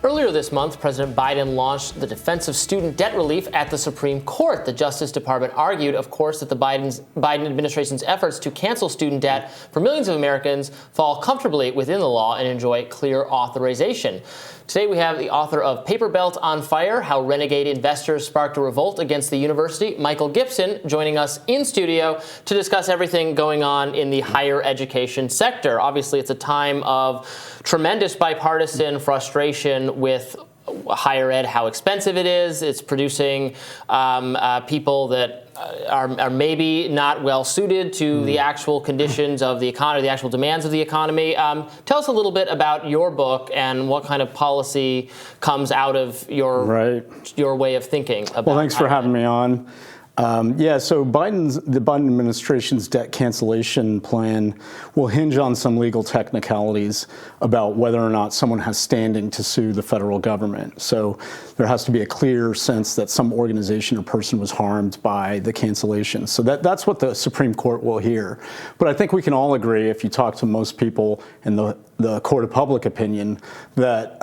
Earlier this month, President Biden launched the Defense of Student Debt Relief at the Supreme Court. The Justice Department argued, of course, that the Biden administration's efforts to cancel student debt for millions of Americans fall comfortably within the law and enjoy clear authorization. Today we have the author of Paper Belt on Fire, How Renegade Investors Sparked a Revolt Against the University, Michael Gibson, joining us in studio to discuss everything going on in the higher education sector. Obviously, it's a time of tremendous bipartisan frustration with higher ed, how expensive it is. It's producing people that are maybe not well suited to the actual conditions of the economy, the actual demands of the economy. Tell us a little bit about your book and what kind of policy comes out of your way of thinking about. Well, thanks for having me on. So the Biden administration's debt cancellation plan will hinge on some legal technicalities about whether or not someone has standing to sue the federal government. So there has to be a clear sense that some organization or person was harmed by the cancellation. So that's what the Supreme Court will hear. But I think we can all agree, if you talk to most people in the court of public opinion, that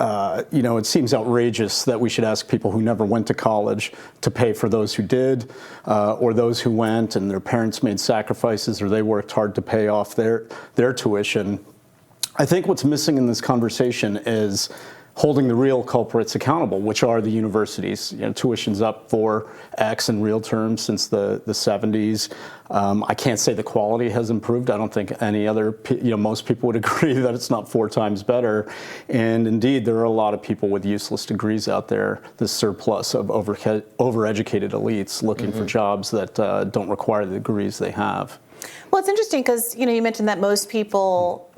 it seems outrageous that we should ask people who never went to college to pay for those who did, or those who went and their parents made sacrifices or they worked hard to pay off their tuition. I think what's missing in this conversation is holding the real culprits accountable, which are the universities. Tuition's up 4x in real terms since the 70s. I can't say the quality has improved. I don't think any other, most people would agree that it's not 4 times better. And indeed, there are a lot of people with useless degrees out there, this surplus of overeducated elites looking for jobs that don't require the degrees they have. Well, it's interesting because, you mentioned that most people,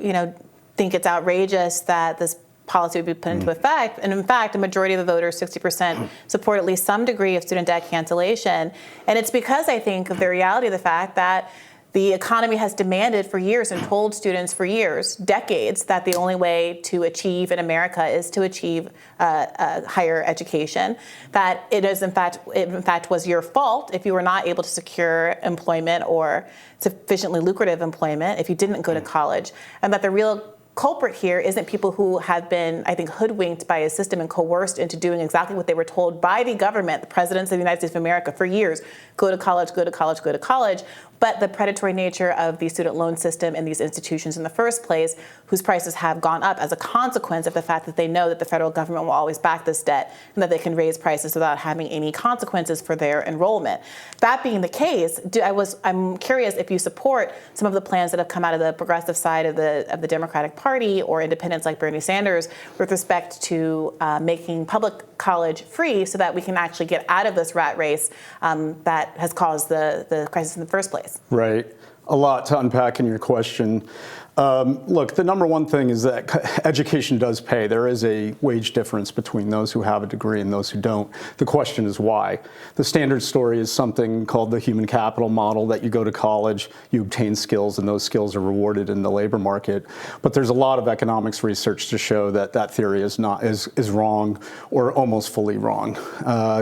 think it's outrageous that this policy would be put into effect. And in fact, a majority of the voters, 60%, support at least some degree of student debt cancellation. And it's because I think of the reality of the fact that the economy has demanded for years and told students for years, decades, that the only way to achieve in America is to achieve higher education. That it is, in fact, was your fault if you were not able to secure employment or sufficiently lucrative employment if you didn't go to college, and that the real culprit here isn't people who have been, I think, hoodwinked by a system and coerced into doing exactly what they were told by the government, the presidents of the United States of America for years: go to college, go to college, go to college. But the predatory nature of the student loan system and these institutions in the first place, whose prices have gone up as a consequence of the fact that they know that the federal government will always back this debt and that they can raise prices without having any consequences for their enrollment. That being the case, I'm curious if you support some of the plans that have come out of the progressive side of the Democratic Party or independents like Bernie Sanders with respect to making public college free so that we can actually get out of this rat race that has caused the crisis in the first place. Right. A lot to unpack in your question. Look, the number one thing is that education does pay. There is a wage difference between those who have a degree and those who don't. The question is why. The standard story is something called the human capital model, that you go to college, you obtain skills, and those skills are rewarded in the labor market. But there's a lot of economics research to show that that theory is wrong, or almost fully wrong.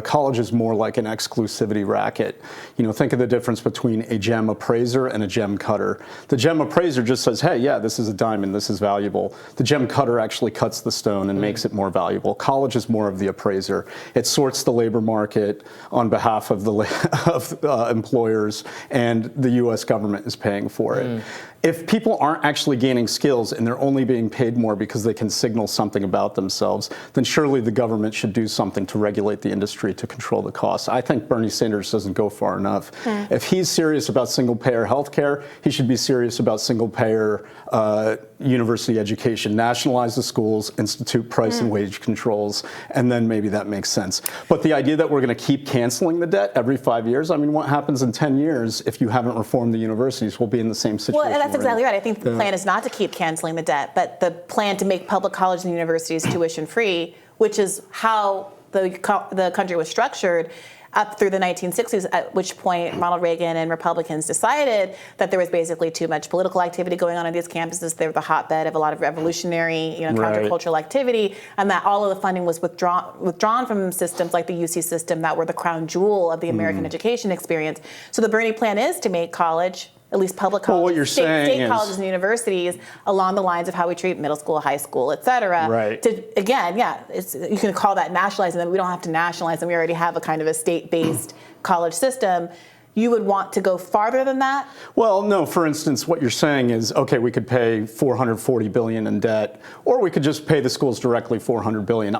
College is more like an exclusivity racket. Think of the difference between a gem appraiser and a gem cutter. The gem appraiser just says, hey, yeah, this is a diamond, this is valuable. The gem cutter actually cuts the stone and makes it more valuable. College is more of the appraiser. It sorts the labor market on behalf of employers, and the U.S. government is paying for it. If people aren't actually gaining skills and they're only being paid more because they can signal something about themselves, then surely the government should do something to regulate the industry to control the costs. I think Bernie Sanders doesn't go far enough. If he's serious about single-payer health care, he should be serious about single-payer university education. Nationalize the schools, institute price and wage controls, and then maybe that makes sense. But the idea that we're going to keep canceling the debt every 5 years, what happens in 10 years if you haven't reformed the universities? We'll be in the same situation. Well, that's exactly right. I think the plan is not to keep canceling the debt, but the plan to make public colleges and universities tuition free, which is how the country was structured up through the 1960s, at which point Ronald Reagan and Republicans decided that there was basically too much political activity going on these campuses. They were the hotbed of a lot of revolutionary, countercultural activity, and that all of the funding was withdrawn from systems like the UC system that were the crown jewel of the American education experience. So the Bernie plan is to make college at least public Well, what colleges, you're saying state is, colleges and universities, along the lines of how we treat middle school, high school, et cetera. Right. To, again, you can call that nationalizing them. We don't have to nationalize them. We already have a kind of a state-based college system. You would want to go farther than that? Well, no. For instance, what you're saying is, okay, we could pay $440 billion in debt, or we could just pay the schools directly $400 billion.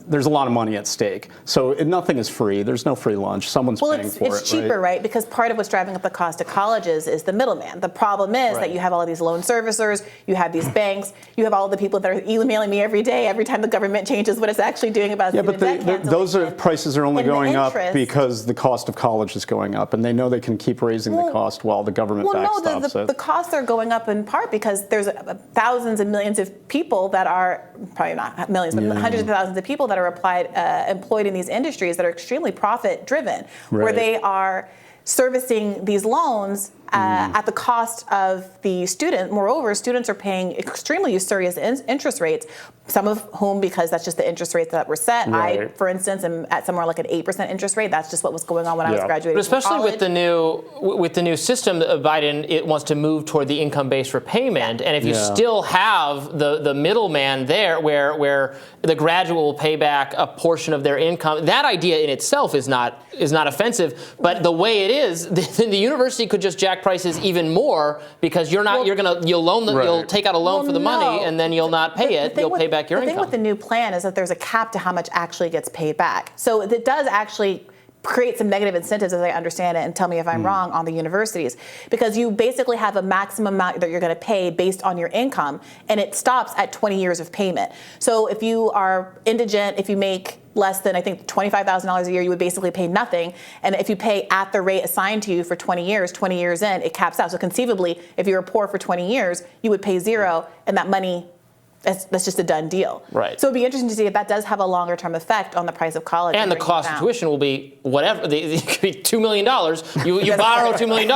There's a lot of money at stake, so nothing is free. There's no free lunch. Someone's paying for it. It's cheaper, right? Because part of what's driving up the cost of colleges is the middleman. The problem is that you have all of these loan servicers, you have these banks, you have all of the people that are emailing me every day, every time the government changes what it's actually doing about student debt cancellation. Those prices are only going up interest, because the cost of college is going up, and they know they can keep raising the cost while the government backstops it. The costs are going up in part because there's thousands and millions of people that are, probably not millions, but hundreds of thousands of people that are employed in these industries that are extremely profit driven, where they are servicing these loans at the cost of the student. Moreover, students are paying extremely usurious interest rates, some of whom, because that's just the interest rates that were set. I, for instance, am at somewhere like an 8% interest rate. That's just what was going on when I was graduating. But especially from college. with the new system, Biden wants to move toward the income-based repayment, and if you still have the middleman there, where the graduate will pay back a portion of their income, that idea in itself is not offensive. But the way it is, the university could just jack prices even more because you'll take out a loan for the money and then you'll not pay it. You'll pay back your income. The thing with the new plan is that there's a cap to how much actually gets paid back. So it does actually create some negative incentives, as I understand it, and tell me if I'm wrong, on the universities, because you basically have a maximum amount that you're going to pay based on your income, and it stops at 20 years of payment. So if you are indigent, if you make less than, I think, $25,000 a year, you would basically pay nothing. And if you pay at the rate assigned to you for 20 years in, it caps out. So conceivably, if you were poor for 20 years, you would pay zero, and that money, that's just a done deal. Right. So it'd be interesting to see if that does have a longer term effect on the price of college. And the cost of tuition will be whatever. It could be $2 million. You borrow $2 million.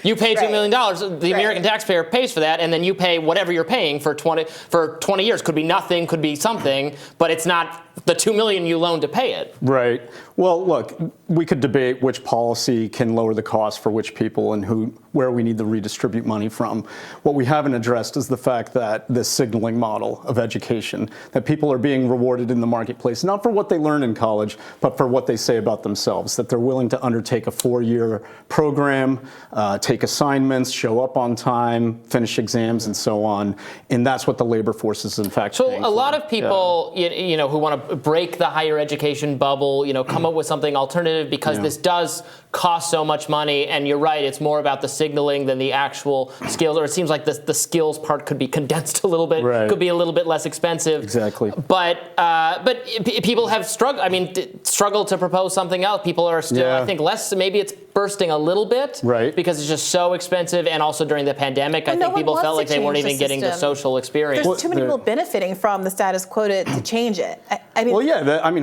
You pay $2 million. The American taxpayer pays for that, and then you pay whatever you're paying for 20 years. Could be nothing. Could be something. But it's not the $2 million you loaned to pay it. Right. Well, look, we could debate which policy can lower the cost for which people and where we need to redistribute money from. What we haven't addressed is the fact that this signaling model of education, that people are being rewarded in the marketplace, not for what they learn in college, but for what they say about themselves, that they're willing to undertake a 4-year program, take assignments, show up on time, finish exams, and so on. And that's what the labor force is, in fact, So paying a lot for. of people, who want to break the higher education bubble, come up with something alternative because this does cost so much money. And you're right, it's more about the signaling than the actual skills, or it seems like the skills part could be condensed a little bit, could be a little bit less expensive. Exactly. But people have struggled to propose something else. People are still, I think, less, maybe it's bursting a little bit, because it's just so expensive. And also during the pandemic, I think people felt like they weren't even getting the social experience. There's too many people benefiting from the status quo to change it.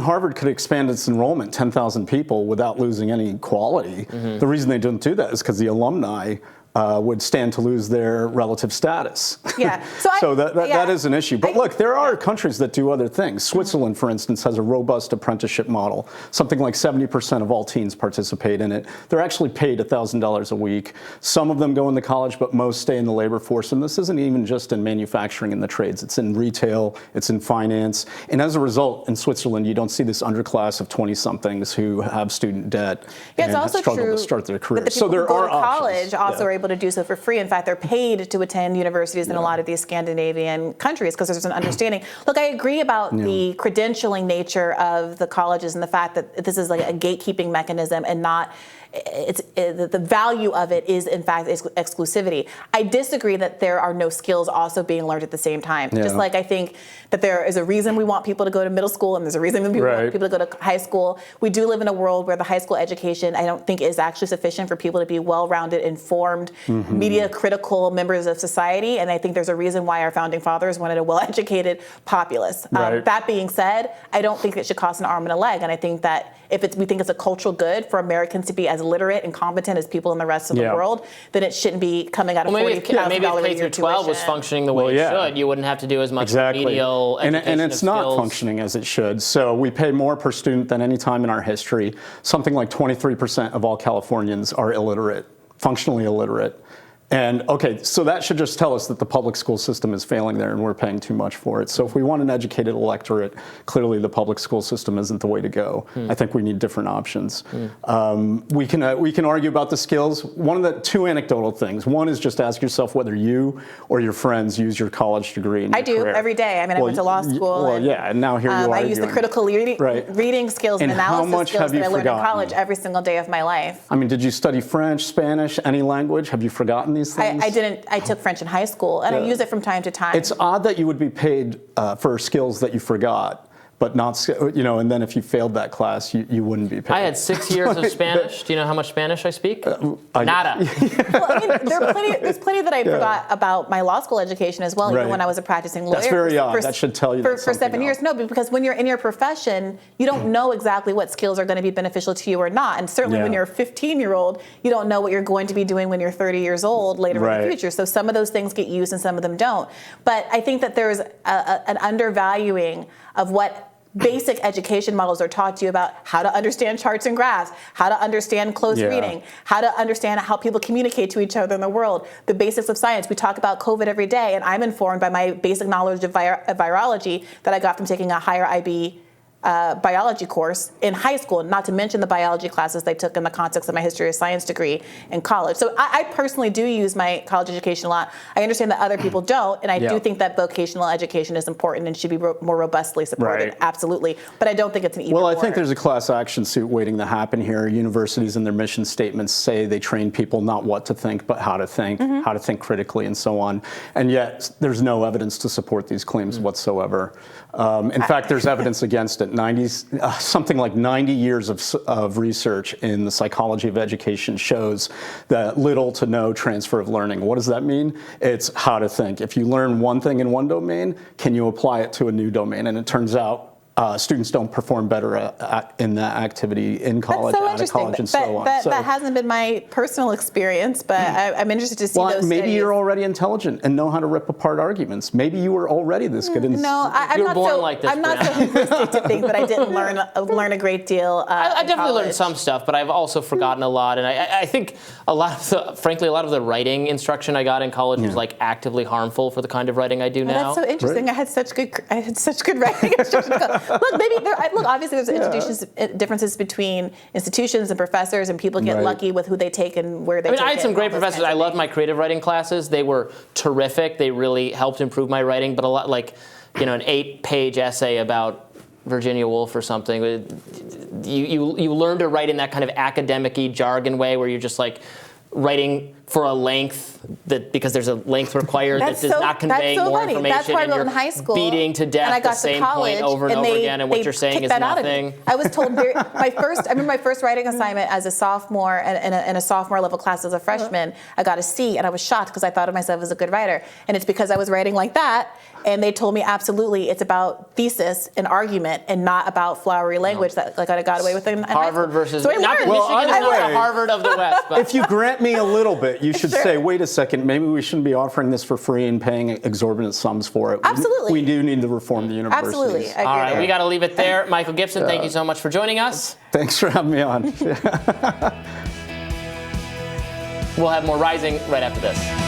Harvard could expand its enrollment 10,000 people without losing any quality. The reason they didn't do that is because the alumni would stand to lose their relative status. Yeah. So that is an issue. But look, there are countries that do other things. Switzerland, for instance, has a robust apprenticeship model. Something like 70% of all teens participate in it. They're actually paid $1,000 a week. Some of them go into college, but most stay in the labor force. And this isn't even just in manufacturing and the trades. It's in retail. It's in finance. And as a result, in Switzerland, you don't see this underclass of 20-somethings who have student debt and struggle to start their careers. That the people so there who go are to options. college also are able to do so for free. In fact, they're paid to attend universities in a lot of these Scandinavian countries because there's an understanding. Look, I agree about the credentialing nature of the colleges and the fact that this is like a gatekeeping mechanism and not the value of it is, in fact, exclusivity. I disagree that there are no skills also being learned at the same time. Just like I think that there is a reason we want people to go to middle school and there's a reason we want people to go to high school. We do live in a world where the high school education, I don't think, is actually sufficient for people to be well-rounded, informed, media-critical members of society. And I think there's a reason why our founding fathers wanted a well-educated populace. That being said, I don't think it should cost an arm and a leg. And I think that if we think it's a cultural good for Americans to be as literate and competent as people in the rest of the world, then it shouldn't be coming out of $40,000 a year tuition. Maybe if K through 12 was functioning the way it should, you wouldn't have to do as much remedial education and it's not functioning as it should. So we pay more per student than any time in our history. Something like 23% of all Californians are illiterate, functionally illiterate. And okay, so that should just tell us that the public school system is failing there and we're paying too much for it. So if we want an educated electorate, clearly the public school system isn't the way to go. I think we need different options. We can argue about the skills. One of the two anecdotal things. One is just ask yourself whether you or your friends use your college degree in your I do career. every day. I mean, I went to law school. Well, yeah, and now here you are. I use the critical reading skills and analysis skills that I learned in college every single day of my life. I mean, did you study French, Spanish, any language? Have you forgotten these things? I didn't. I took French in high school, and I use it from time to time. It's odd that you would be paid for skills that you forgot, but not, and then if you failed that class, you wouldn't be paid. I had 6 years of Spanish. Do you know how much Spanish I speak? Nada. Well, I mean, there's plenty that I forgot about my law school education as well, even when I was a practicing lawyer. That's very odd. That should tell you that for 7 years. No, because when you're in your profession, you don't know exactly what skills are going to be beneficial to you or not. And certainly when you're a 15-year-old, you don't know what you're going to be doing when you're 30 years old later in the future. So some of those things get used and some of them don't. But I think that there's an undervaluing of what basic education models are taught to you about how to understand charts and graphs, how to understand close reading, how to understand how people communicate to each other in the world, the basics of science. We talk about COVID every day, and I'm informed by my basic knowledge of virology that I got from taking a higher IB biology course in high school, not to mention the biology classes they took in the context of my history of science degree in college. So I personally do use my college education a lot. I understand that other people don't, and I do think that vocational education is important and should be more robustly supported, absolutely. But I don't think it's an either Well, I or. think there's a class action suit waiting to happen here. Universities in their mission statements say they train people not what to think, but how to think, how to think critically, and so on. And yet there's no evidence to support these claims whatsoever. In fact, there's evidence against it. Something like 90 years of research in the psychology of education shows that little to no transfer of learning. What does that mean? It's how to think. If you learn one thing in one domain, can you apply it to a new domain? And it turns out students don't perform better in that activity in college, out of college, and so on. That hasn't been my personal experience, but I'm interested to see those studies. Maybe you're already intelligent and know how to rip apart arguments. Maybe you were already this good. I'm not so simplistic to think that I didn't learn a great deal. I definitely learned some stuff, but I've also forgotten a lot. And I think a lot of the writing instruction I got in college was like actively harmful for the kind of writing I do now. That's so interesting. I had such good writing instruction. Look, obviously there's differences between institutions and professors, and people get lucky with who they take and where they take it. I had some great professors. I loved my creative writing classes. They were terrific. They really helped improve my writing. But a lot, like, an 8-page essay about Virginia Woolf or something, you learn to write in that kind of academic-y jargon way where you're just like writing for a length because there's a length required that does not convey more information. That's why I wrote in high school. Beating to death the same point over and over again, and what you're saying is nothing. I was told I remember my first writing assignment as a sophomore in a sophomore level class as a freshman. I got a C, and I was shocked because I thought of myself as a good writer, and it's because I was writing like that. And they told me absolutely it's about thesis and argument and not about flowery language that I got away with in Harvard versus Michigan is not the Harvard of the West. But. If you grant me a little bit, you should say, wait a second, maybe we shouldn't be offering this for free and paying exorbitant sums for it. Absolutely. We do need to reform the universities. Absolutely. All right, we got to leave it there. Michael Gibson, thank you so much for joining us. Thanks for having me on. We'll have more Rising right after this.